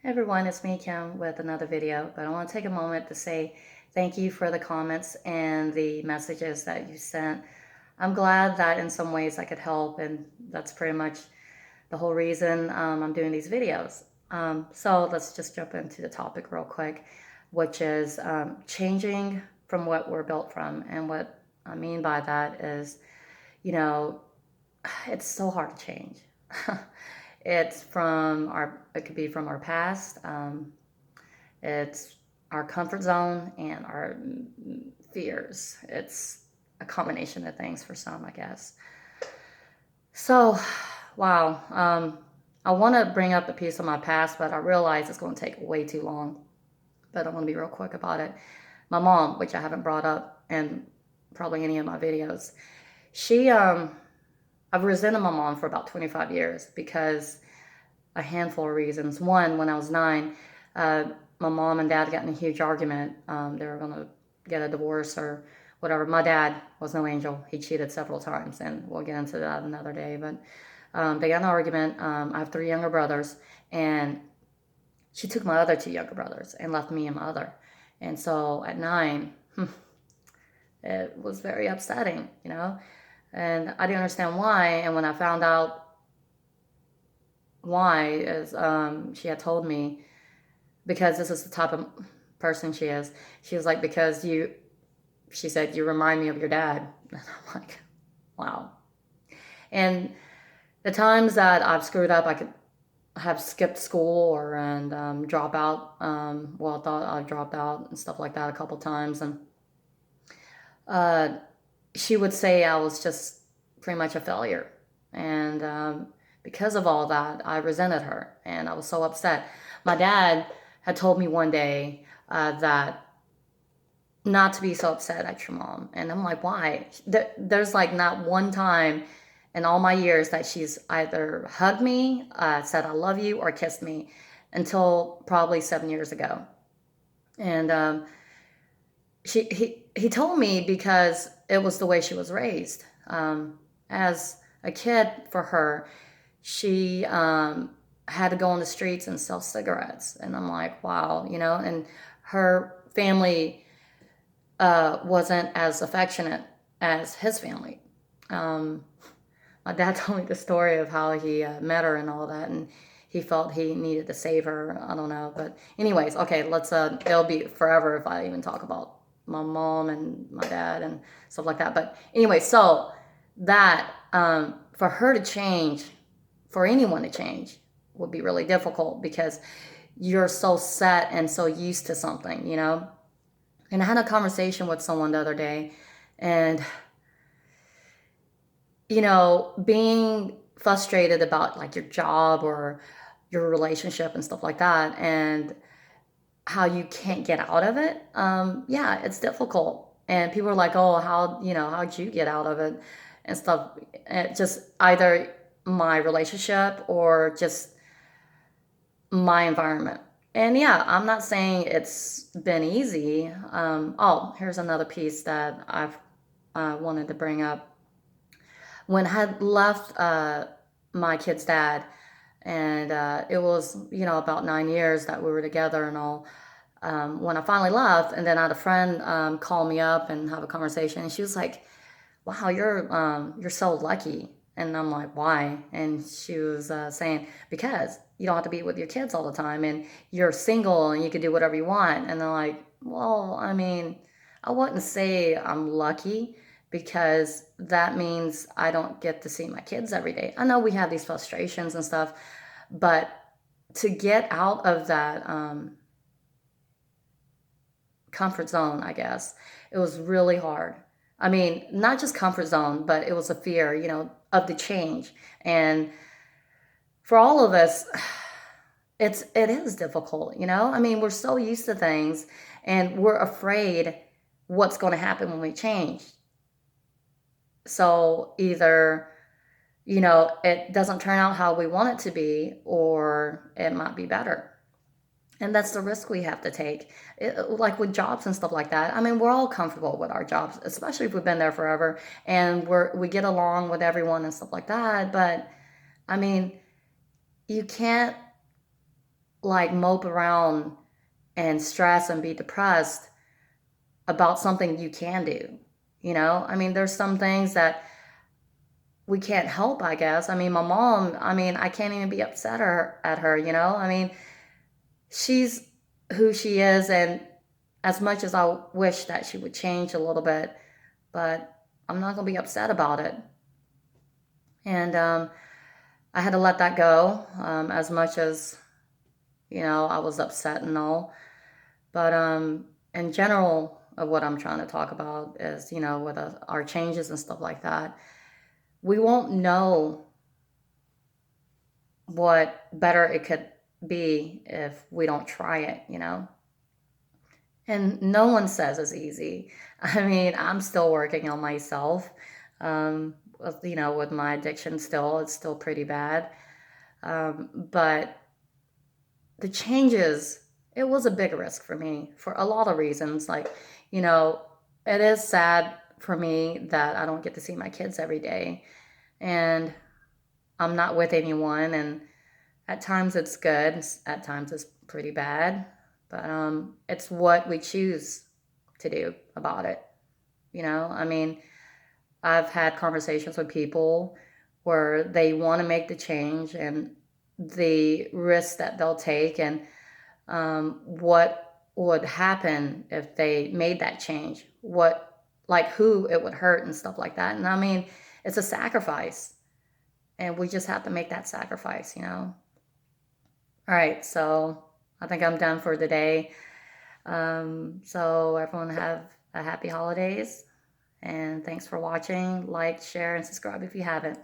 Hey everyone, it's me, Kim, with another video. But I want to take a moment to say thank you for the comments and the messages that you sent. I'm glad that in some ways I could help, and that's pretty much the whole reason I'm doing these videos. So let's just jump into the topic real quick, which is changing from what we're built from. And what I mean by that is, you know, it's so hard to change. It could be from our past. It's our comfort zone and our fears. It's a combination of things for some, I guess. So, wow. I want to bring up a piece of my past, but I realize it's going to take way too long. But I want to be real quick about it. My mom, which I haven't brought up in probably any of my videos, she, I've resented my mom for about 25 years because a handful of reasons. One, when I was 9, uh, my mom and dad got in a huge argument. They were going to get a divorce or whatever. My dad was no angel. He cheated several times, and we'll get into that another day. But they got in an argument. I have 3 younger brothers, and she took my other 2 younger brothers and left me and my other. And so at 9, it was very upsetting. And I didn't understand why. And when I found out why, is she had told me, because this is the type of person she is. She was like, because she said, you remind me of your dad. And I'm like, wow. And the times that I've screwed up, I could have skipped school or and drop out. Well, I thought I dropped out and stuff like that a couple times. And uh, she would say I was just pretty much a failure. And because of all that, I resented her and I was so upset. My dad had told me one day that not to be so upset at your mom. And I'm like, why? There's like not one time in all my years that she's either hugged me, said I love you, or kissed me until probably 7 years ago. And he told me because it was the way she was raised. As a kid, for her, she had to go on the streets and sell cigarettes, and I'm like, wow. And her family wasn't as affectionate as his family. Um, my dad told me the story of how he met her and all that, and he felt he needed to save her. I don't know, but anyways, okay, let's. It'll be forever if I even talk about my mom and my dad and stuff like that. But anyway, so that for her to change, for anyone to change, would be really difficult because you're so set and so used to something. And I had a conversation with someone the other day, and being frustrated about like your job or your relationship and stuff like that, and how you can't get out of it. Yeah, it's difficult. And people are like, oh, how'd you get out of it and stuff. It just either my relationship or just my environment. And yeah, I'm not saying it's been easy. Oh, here's another piece that I've wanted to bring up. When I had left my kid's dad, and it was, about 9 years that we were together and all. When I finally left, and then I had a friend call me up and have a conversation, and she was like, "Wow, you're so lucky." And I'm like, "Why?" And she was saying, "Because you don't have to be with your kids all the time, and you're single, and you can do whatever you want." And I'm like, "Well, I mean, I wouldn't say I'm lucky because that means I don't get to see my kids every day. I know we have these frustrations and stuff, but to get out of that comfort zone, I guess, it was really hard. I mean, not just comfort zone, but it was a fear, of the change. And for all of us, it is difficult. I mean, we're so used to things, and we're afraid what's going to happen when we change. So either it doesn't turn out how we want it to be, or it might be better. And that's the risk we have to take. Like with jobs and stuff like that. I mean, we're all comfortable with our jobs, especially if we've been there forever and we get along with everyone and stuff like that. But I mean, you can't like mope around and stress and be depressed about something you can do. You know, I mean, there's some things that we can't help, I guess. I mean, my mom, I mean, I can't even be upset at her, you know? I mean, she's who she is, and as much as I wish that she would change a little bit, but I'm not going to be upset about it. And I had to let that go, as much as, I was upset and all. But in general, of what I'm trying to talk about is, with our changes and stuff like that, we won't know what better it could be if we don't try it. And no one says it's easy. I mean, I'm still working on myself. With my addiction still, it's still pretty bad. But the changes, it was a big risk for me for a lot of reasons. Like, you know, it is sad for me that I don't get to see my kids every day. And I'm not with anyone. And at times it's good, at times it's pretty bad. But it's what we choose to do about it. I mean, I've had conversations with people where they want to make the change and the risks that they'll take, and what would happen if they made that change, like who it would hurt and stuff like that. And I mean, it's a sacrifice, and we just have to make that sacrifice. All right, so I think I'm done for the day. So everyone have a happy holidays, and thanks for watching. Like, share, and subscribe if you haven't.